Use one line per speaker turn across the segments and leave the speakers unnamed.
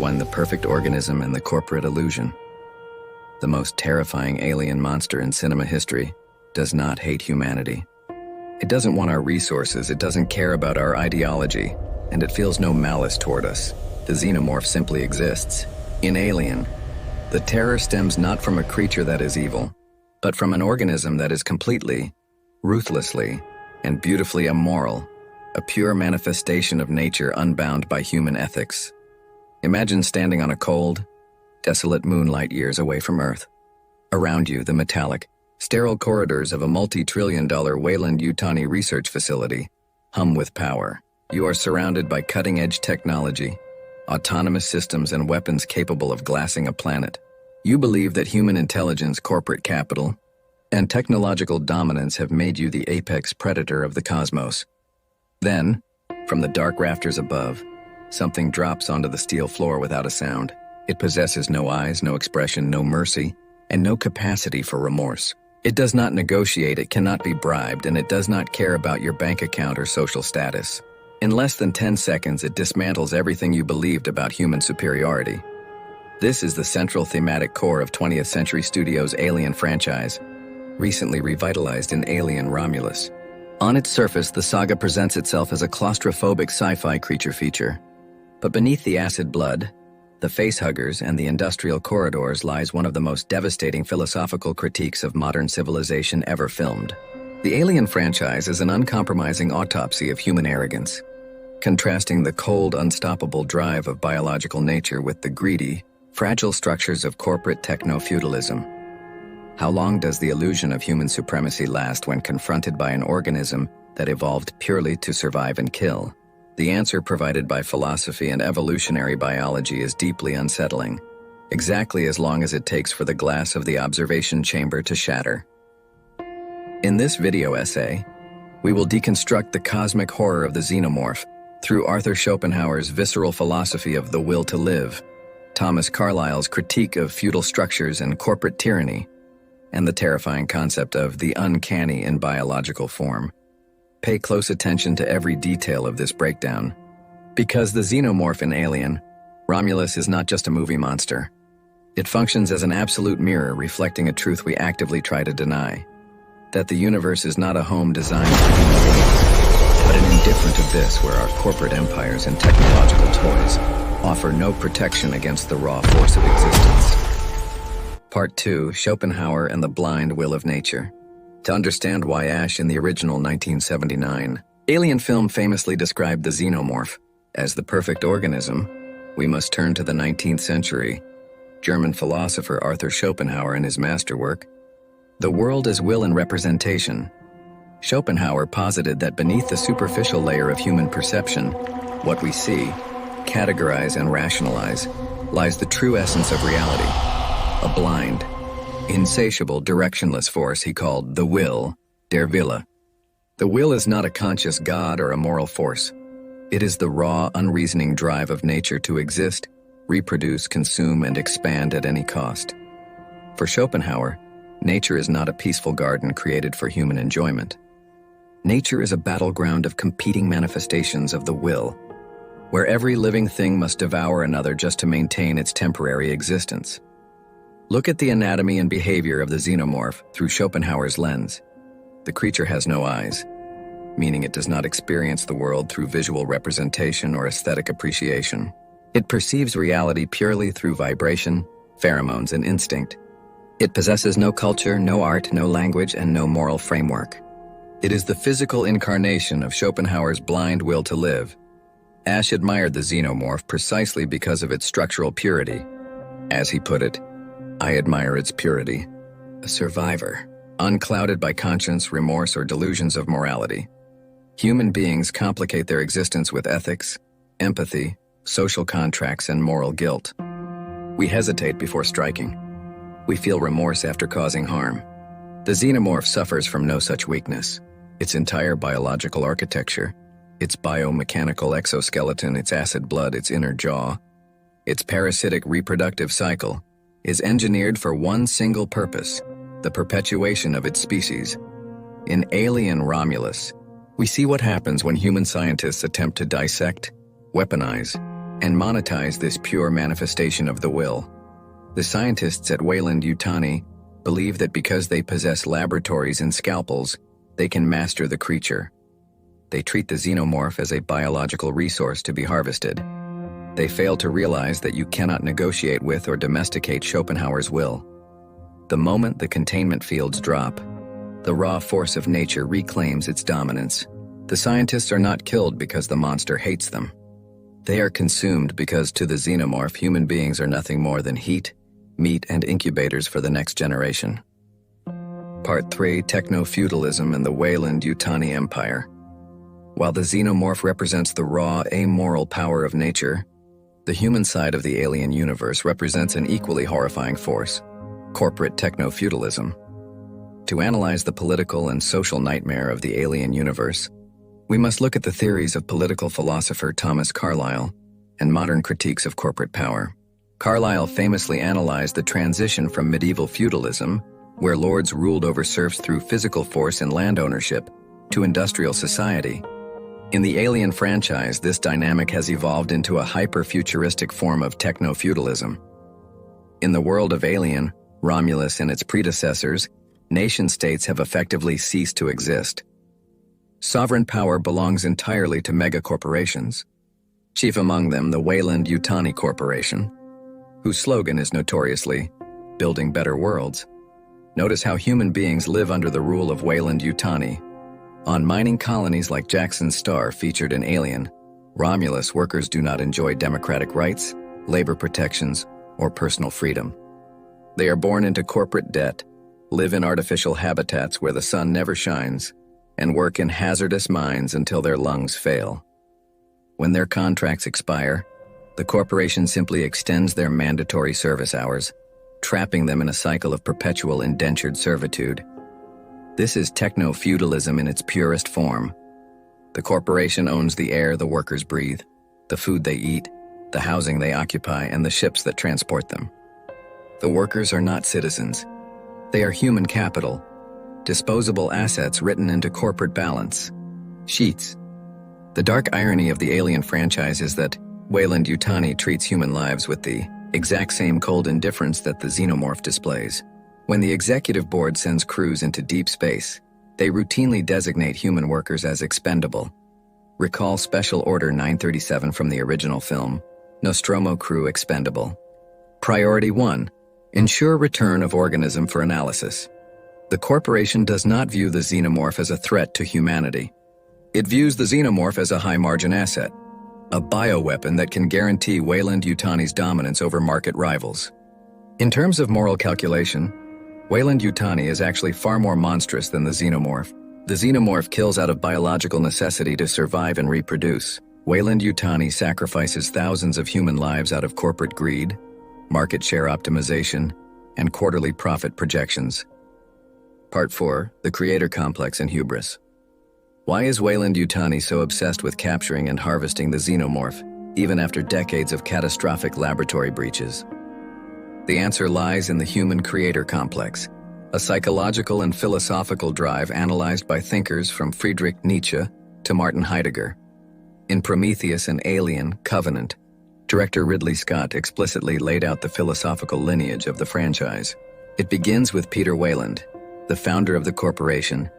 one, the perfect organism and the corporate illusion. The most terrifying alien monster in cinema history does not hate humanity. It doesn't want our resources, it doesn't care about our ideology, and it feels no malice toward us. The Xenomorph simply exists. In Alien, the terror stems not from a creature that is evil, but from an organism that is completely, ruthlessly, and beautifully amoral, a pure manifestation of nature unbound by human ethics. Imagine standing on a cold, desolate moonlight years away from Earth. Around you, the metallic, sterile corridors of a multi-trillion-dollar Weyland-Yutani research facility hum with power. You are surrounded by cutting-edge technology, autonomous systems and weapons capable of glassing a planet. You believe that human intelligence, corporate capital, and technological dominance have made you the apex predator of the cosmos. Then, from the dark rafters above, something drops onto the steel floor without a sound. It possesses no eyes, no expression, no mercy, and no capacity for remorse. It does not negotiate, it cannot be bribed, and it does not care about your bank account or social status. In less than 10 seconds, it dismantles everything you believed about human superiority. This is the central thematic core of 20th Century Studios' Alien franchise, recently revitalized in Alien Romulus. On its surface, the saga presents itself as a claustrophobic sci-fi creature feature. But beneath the acid blood, the facehuggers, and the industrial corridors lies one of the most devastating philosophical critiques of modern civilization ever filmed. The Alien franchise is an uncompromising autopsy of human arrogance, contrasting the cold, unstoppable drive of biological nature with the greedy, fragile structures of corporate techno-feudalism. How long does the illusion of human supremacy last when confronted by an organism that evolved purely to survive and kill? The answer provided by philosophy and evolutionary biology is deeply unsettling, exactly as long as it takes for the glass of the observation chamber to shatter. In this video essay, we will deconstruct the cosmic horror of the Xenomorph through Arthur Schopenhauer's visceral philosophy of the will to live, Thomas Carlyle's critique of feudal structures and corporate tyranny, and the terrifying concept of the uncanny in biological form. Pay close attention to every detail of this breakdown. Because the Xenomorph in Alien, Romulus is not just a movie monster. It functions as an absolute mirror reflecting a truth we actively try to deny: that the universe is not a home designed for human beings, but an indifferent abyss where our corporate empires and technological toys offer no protection against the raw force of existence. Part 2, Schopenhauer and the Blind Will of Nature. To understand why Ash in the original 1979 Alien film famously described the Xenomorph as the perfect organism, we must turn to the 19th century German philosopher Arthur Schopenhauer and his masterwork, The World as Will and Representation. Schopenhauer posited that beneath the superficial layer of human perception, what we see, categorize, and rationalize, lies the true essence of reality, a blind, insatiable, directionless force he called the will, der Wille. The will is not a conscious god or a moral force. It is the raw, unreasoning drive of nature to exist, reproduce, consume, and expand at any cost. For Schopenhauer, nature is not a peaceful garden created for human enjoyment. Nature is a battleground of competing manifestations of the will, where every living thing must devour another just to maintain its temporary existence. Look at the anatomy and behavior of the Xenomorph through Schopenhauer's lens. The creature has no eyes, meaning it does not experience the world through visual representation or aesthetic appreciation. It perceives reality purely through vibration, pheromones, and instinct. It possesses no culture, no art, no language, and no moral framework. It is the physical incarnation of Schopenhauer's blind will to live. Ash admired the Xenomorph precisely because of its structural purity. As he put it, "I admire its purity. A survivor, unclouded by conscience, remorse, or delusions of morality." Human beings complicate their existence with ethics, empathy, social contracts, and moral guilt. We hesitate before striking. We feel remorse after causing harm. The Xenomorph suffers from no such weakness. Its entire biological architecture, its biomechanical exoskeleton, its acid blood, its inner jaw, its parasitic reproductive cycle, is engineered for one single purpose: the perpetuation of its species. In Alien Romulus, we see what happens when human scientists attempt to dissect, weaponize, and monetize this pure manifestation of the will. The scientists at Weyland-Yutani believe that because they possess laboratories and scalpels, they can master the creature. They treat the xenomorph as a biological resource to be harvested. They fail to realize that you cannot negotiate with or domesticate Schopenhauer's will. The moment the containment fields drop, the raw force of nature reclaims its dominance. The scientists are not killed because the monster hates them. They are consumed because to the xenomorph, human beings are nothing more than heat, meat, and incubators for the next generation. Part 3: Techno-Feudalism and the Weyland-Yutani Empire. While the xenomorph represents the raw, amoral power of nature, the human side of the alien universe represents an equally horrifying force: corporate techno-feudalism. To analyze the political and social nightmare of the alien universe, we must look at the theories of political philosopher Thomas Carlyle and modern critiques of corporate power. Carlyle famously analyzed the transition from medieval feudalism, where lords ruled over serfs through physical force and land ownership, to industrial society. In the Alien franchise, this dynamic has evolved into a hyper-futuristic form of techno-feudalism. In the world of Alien, Romulus and its predecessors, nation-states have effectively ceased to exist. Sovereign power belongs entirely to megacorporations, chief among them the Weyland-Yutani Corporation, whose slogan is notoriously, "Building Better Worlds." Notice how human beings live under the rule of Weyland-Yutani. On mining colonies like Jackson's Star featured in Alien, Romulus workers do not enjoy democratic rights, labor protections, or personal freedom. They are born into corporate debt, live in artificial habitats where the sun never shines, and work in hazardous mines until their lungs fail. When their contracts expire, the corporation simply extends their mandatory service hours, trapping them in a cycle of perpetual indentured servitude. This is techno-feudalism in its purest form. The corporation owns the air the workers breathe, the food they eat, the housing they occupy, and the ships that transport them. The workers are not citizens. They are human capital, disposable assets written into corporate balance sheets. The dark irony of the Alien franchise is that Weyland-Yutani treats human lives with the exact same cold indifference that the xenomorph displays. When the executive board sends crews into deep space, they routinely designate human workers as expendable. Recall Special Order 937 from the original film, Nostromo crew expendable. Priority 1. Ensure return of organism for analysis. The corporation does not view the xenomorph as a threat to humanity. It views the xenomorph as a high-margin asset, a bioweapon that can guarantee Weyland-Yutani's dominance over market rivals. In terms of moral calculation, Weyland-Yutani is actually far more monstrous than the xenomorph. The xenomorph kills out of biological necessity to survive and reproduce. Weyland-Yutani sacrifices thousands of human lives out of corporate greed, market share optimization, and quarterly profit projections. Part 4: The Creator Complex and Hubris. Why is Weyland-Yutani so obsessed with capturing and harvesting the xenomorph, even after decades of catastrophic laboratory breaches? The answer lies in the human creator complex, a psychological and philosophical drive analyzed by thinkers from Friedrich Nietzsche to Martin Heidegger. In Prometheus and Alien: Covenant, director Ridley Scott explicitly laid out the philosophical lineage of the franchise. It begins with Peter Weyland, the founder of the corporation,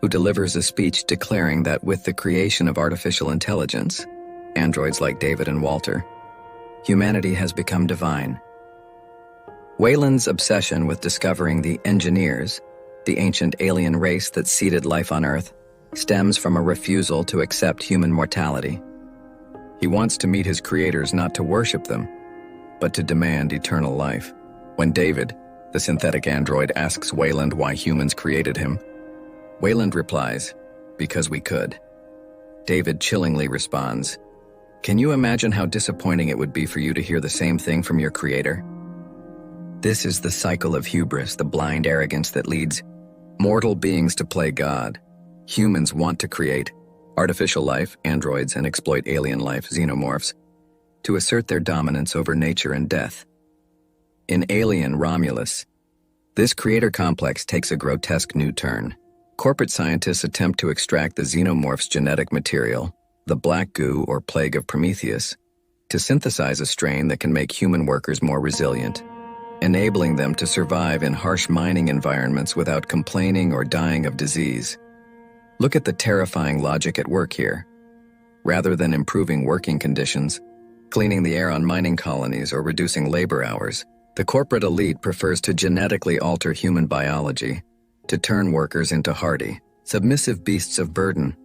who delivers a speech declaring that with the creation of artificial intelligence, androids like David and Walter, humanity has become divine. Weyland's obsession with discovering the engineers, the ancient alien race that seeded life on Earth, stems from a refusal to accept human mortality. He wants to meet his creators not to worship them, but to demand eternal life. When David, the synthetic android, asks Weyland why humans created him, Weyland replies, "Because we could." David chillingly responds, "Can you imagine how disappointing it would be for you to hear the same thing from your creator?" This is the cycle of hubris, the blind arrogance that leads mortal beings to play God. Humans want to create artificial life, androids, and exploit alien life, xenomorphs, to assert their dominance over nature and death. In Alien: Romulus, this creator complex takes a grotesque new turn. Corporate scientists attempt to extract the xenomorph's genetic material, the black goo or plague of Prometheus, to synthesize a strain that can make human workers more resilient, enabling them to survive in harsh mining environments without complaining or dying of disease. Look at the terrifying logic at work here. Rather than improving working conditions, cleaning the air on mining colonies, or reducing labor hours, the corporate elite prefers to genetically alter human biology, to turn workers into hardy, submissive beasts of burden.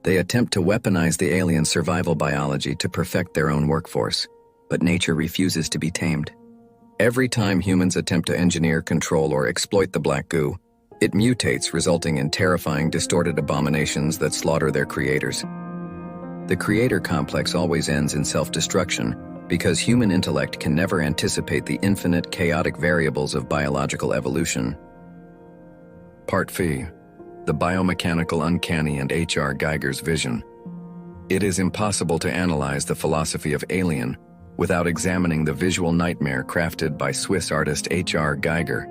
They attempt to weaponize the alien survival biology to perfect their own workforce, but nature refuses to be tamed. Every time humans attempt to engineer, control, or exploit the black goo, it mutates, resulting in terrifying, distorted abominations that slaughter their creators. The creator complex always ends in self-destruction because human intellect can never anticipate the infinite, chaotic variables of biological evolution. Part V. The Biomechanical Uncanny and H.R. Geiger's Vision. It is impossible to analyze the philosophy of Alien without examining the visual nightmare crafted by Swiss artist H.R. Geiger,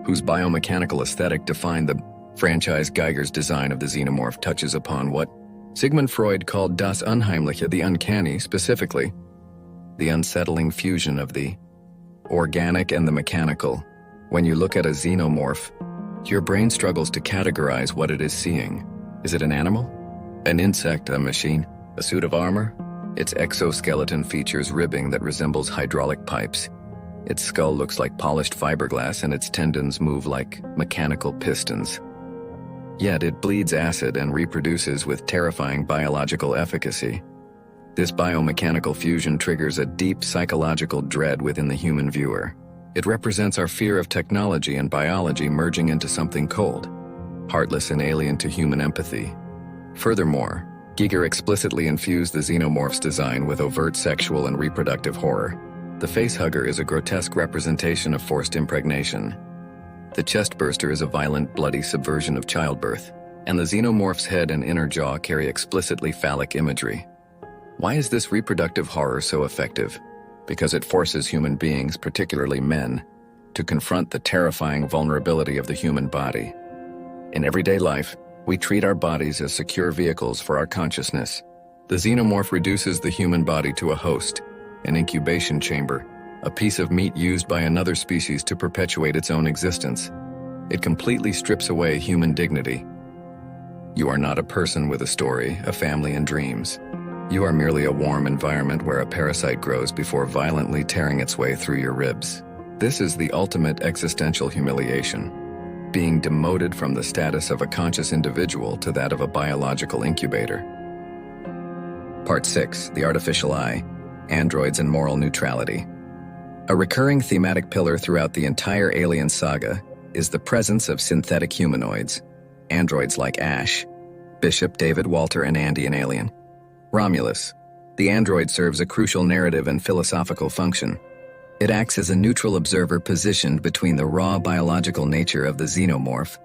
whose biomechanical aesthetic defined the franchise. Geiger's design of the xenomorph touches upon what Sigmund Freud called das Unheimliche, the uncanny, specifically the unsettling fusion of the organic and the mechanical. When you look at a xenomorph, your brain struggles to categorize what it is seeing. Is it an animal? An insect? A machine? A suit of armor? Its exoskeleton features ribbing that resembles hydraulic pipes. Its skull looks like polished fiberglass, and its tendons move like mechanical pistons. Yet it bleeds acid and reproduces with terrifying biological efficacy. This biomechanical fusion triggers a deep psychological dread within the human viewer. It represents our fear of technology and biology merging into something cold, heartless, and alien to human empathy. Furthermore, Geiger explicitly infused the xenomorph's design with overt sexual and reproductive horror. The facehugger is a grotesque representation of forced impregnation. The chestburster is a violent, bloody subversion of childbirth, and the xenomorph's head and inner jaw carry explicitly phallic imagery. Why is this reproductive horror so effective? Because it forces human beings, particularly men, to confront the terrifying vulnerability of the human body. In everyday life, we treat our bodies as secure vehicles for our consciousness. The xenomorph reduces the human body to a host, an incubation chamber, a piece of meat used by another species to perpetuate its own existence. It completely strips away human dignity. You are not a person with a story, a family, and dreams. You are merely a warm environment where a parasite grows before violently tearing its way through your ribs. This is the ultimate existential humiliation, being demoted from the status of a conscious individual to that of a biological incubator. Part 6. The Artificial Eye, Androids and Moral Neutrality. A recurring thematic pillar throughout the entire Alien saga is the presence of synthetic humanoids, androids like Ash, Bishop, David, Walter, and Andy in Alien. Romulus. The android serves a crucial narrative and philosophical function. It acts as a neutral observer positioned between the raw biological nature of the xenomorph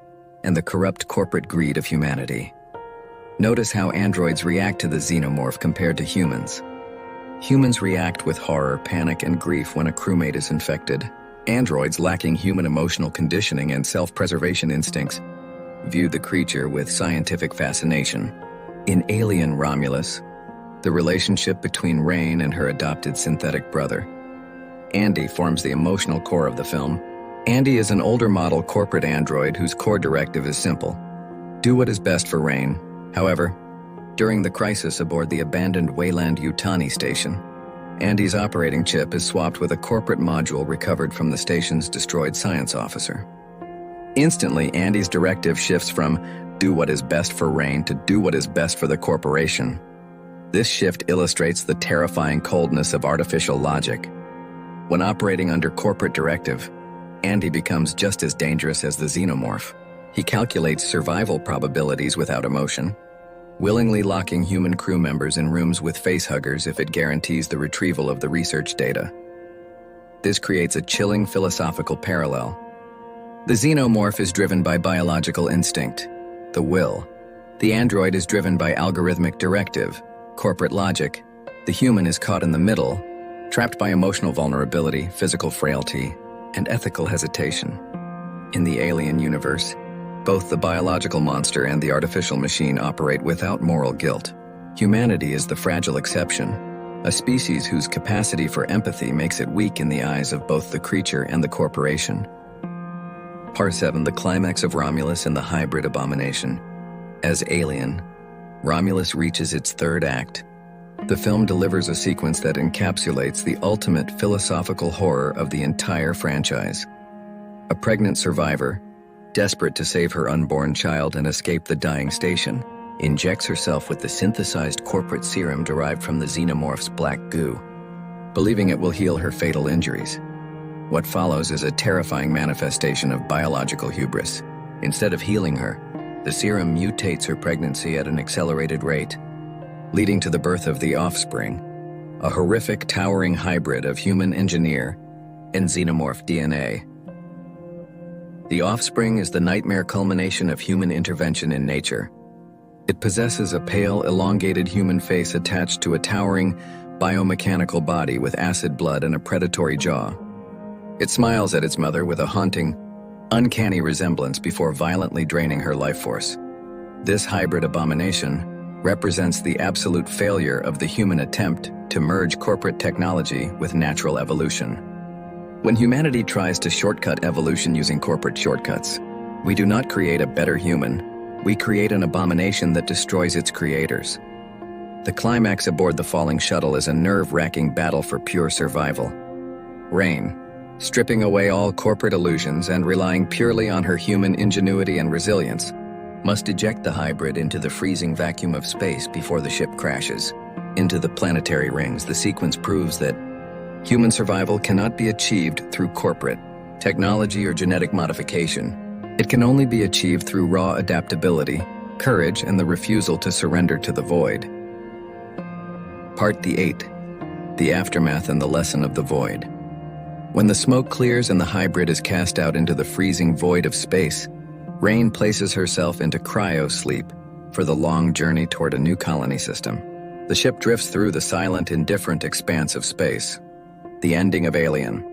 and the corrupt corporate greed of humanity. Notice how androids react to the xenomorph compared to humans. Humans react with horror, panic, and grief when a crewmate is infected. Androids, lacking human emotional conditioning and self-preservation instincts, view the creature with scientific fascination. In Alien Romulus, the relationship between Rain and her adopted synthetic brother, Andy, forms the emotional core of the film. Andy is an older model corporate android whose core directive is simple: do what is best for Rain. However, during the crisis aboard the abandoned Weyland-Yutani station, Andy's operating chip is swapped with a corporate module recovered from the station's destroyed science officer. Instantly, Andy's directive shifts from do what is best for Rain to do what is best for the corporation. This shift illustrates the terrifying coldness of artificial logic. When operating under corporate directive, Andy becomes just as dangerous as the xenomorph. He calculates survival probabilities without emotion, willingly locking human crew members in rooms with facehuggers if it guarantees the retrieval of the research data. This creates a chilling philosophical parallel. The xenomorph is driven by biological instinct, the will. The android is driven by algorithmic directive, corporate logic. The human is caught in the middle, trapped by emotional vulnerability, physical frailty, and ethical hesitation. In the Alien universe, both the biological monster and the artificial machine operate without moral guilt. Humanity is the fragile exception, a species whose capacity for empathy makes it weak in the eyes of both the creature and the corporation. Part 7. The climax of Romulus and the hybrid abomination. As Alien, Romulus reaches its third act. The film delivers a sequence that encapsulates the ultimate philosophical horror of the entire franchise. A pregnant survivor, desperate to save her unborn child and escape the dying station, injects herself with the synthesized corporate serum derived from the Xenomorph's black goo, believing it will heal her fatal injuries. What follows is a terrifying manifestation of biological hubris. Instead of healing her, the serum mutates her pregnancy at an accelerated rate, leading to the birth of the offspring, a horrific, towering hybrid of human engineer and xenomorph DNA. The offspring is the nightmare culmination of human intervention in nature. It possesses a pale, elongated human face attached to a towering, biomechanical body with acid blood and a predatory jaw. It smiles at its mother with a haunting, uncanny resemblance before violently draining her life force. This hybrid abomination represents the absolute failure of the human attempt to merge corporate technology with natural evolution. When humanity tries to shortcut evolution using corporate shortcuts, we do not create a better human, we create an abomination that destroys its creators. The climax aboard the falling shuttle is a nerve-wracking battle for pure survival. Rain, stripping away all corporate illusions and relying purely on her human ingenuity and resilience, must eject the hybrid into the freezing vacuum of space before the ship crashes. Into the planetary rings, the sequence proves that human survival cannot be achieved through corporate technology or genetic modification. It can only be achieved through raw adaptability, courage, and the refusal to surrender to the void. Part 8. The aftermath and the lesson of the void. When the smoke clears and the hybrid is cast out into the freezing void of space, Rain places herself into cryo-sleep for the long journey toward a new colony system. The ship drifts through the silent, indifferent expanse of space. The ending of Alien.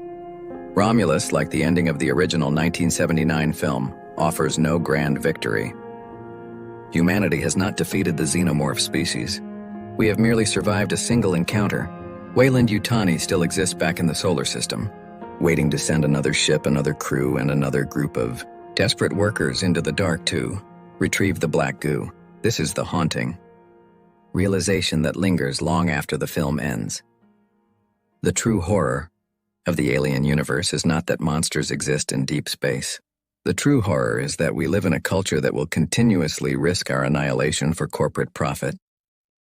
Romulus, like the ending of the original 1979 film, offers no grand victory. Humanity has not defeated the xenomorph species. We have merely survived a single encounter. Weyland-Yutani still exists back in the solar system, waiting to send another ship, another crew, and another group of desperate workers into the dark to retrieve the black goo. This is the haunting realization that lingers long after the film ends. The true horror of the alien universe is not that monsters exist in deep space. The true horror is that we live in a culture that will continuously risk our annihilation for corporate profit,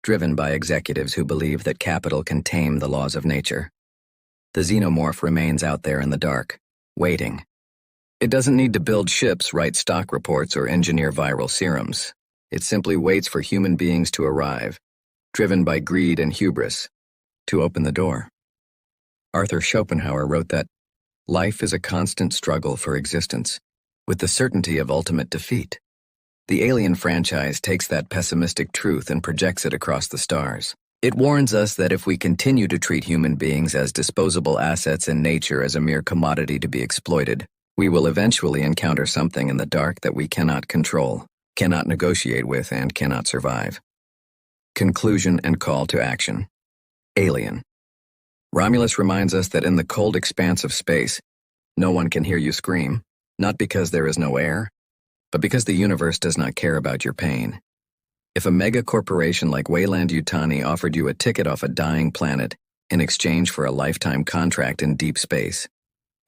driven by executives who believe that capital can tame the laws of nature. The xenomorph remains out there in the dark, waiting. It doesn't need to build ships, write stock reports, or engineer viral serums. It simply waits for human beings to arrive, driven by greed and hubris, to open the door. Arthur Schopenhauer wrote that life is a constant struggle for existence, with the certainty of ultimate defeat. The Alien franchise takes that pessimistic truth and projects it across the stars. It warns us that if we continue to treat human beings as disposable assets and nature as a mere commodity to be exploited, we will eventually encounter something in the dark that we cannot control, cannot negotiate with, and cannot survive. Conclusion and call to action. Alien. Romulus reminds us that in the cold expanse of space, no one can hear you scream, not because there is no air, but because the universe does not care about your pain. If a mega corporation like Weyland-Yutani offered you a ticket off a dying planet in exchange for a lifetime contract in deep space,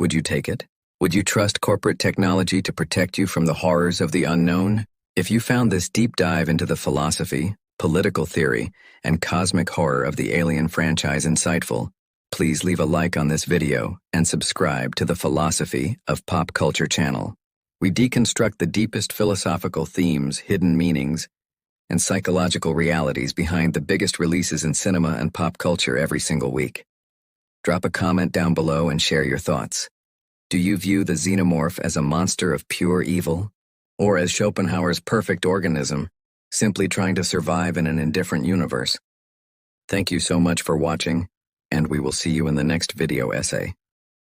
would you take it? Would you trust corporate technology to protect you from the horrors of the unknown? If you found this deep dive into the philosophy, political theory, and cosmic horror of the Alien franchise insightful, please leave a like on this video and subscribe to the Philosophy of Pop Culture channel. We deconstruct the deepest philosophical themes, hidden meanings, and psychological realities behind the biggest releases in cinema and pop culture every single week. Drop a comment down below and share your thoughts. Do you view the xenomorph as a monster of pure evil, or as Schopenhauer's perfect organism, simply trying to survive in an indifferent universe? Thank you so much for watching, and we will see you in the next video essay.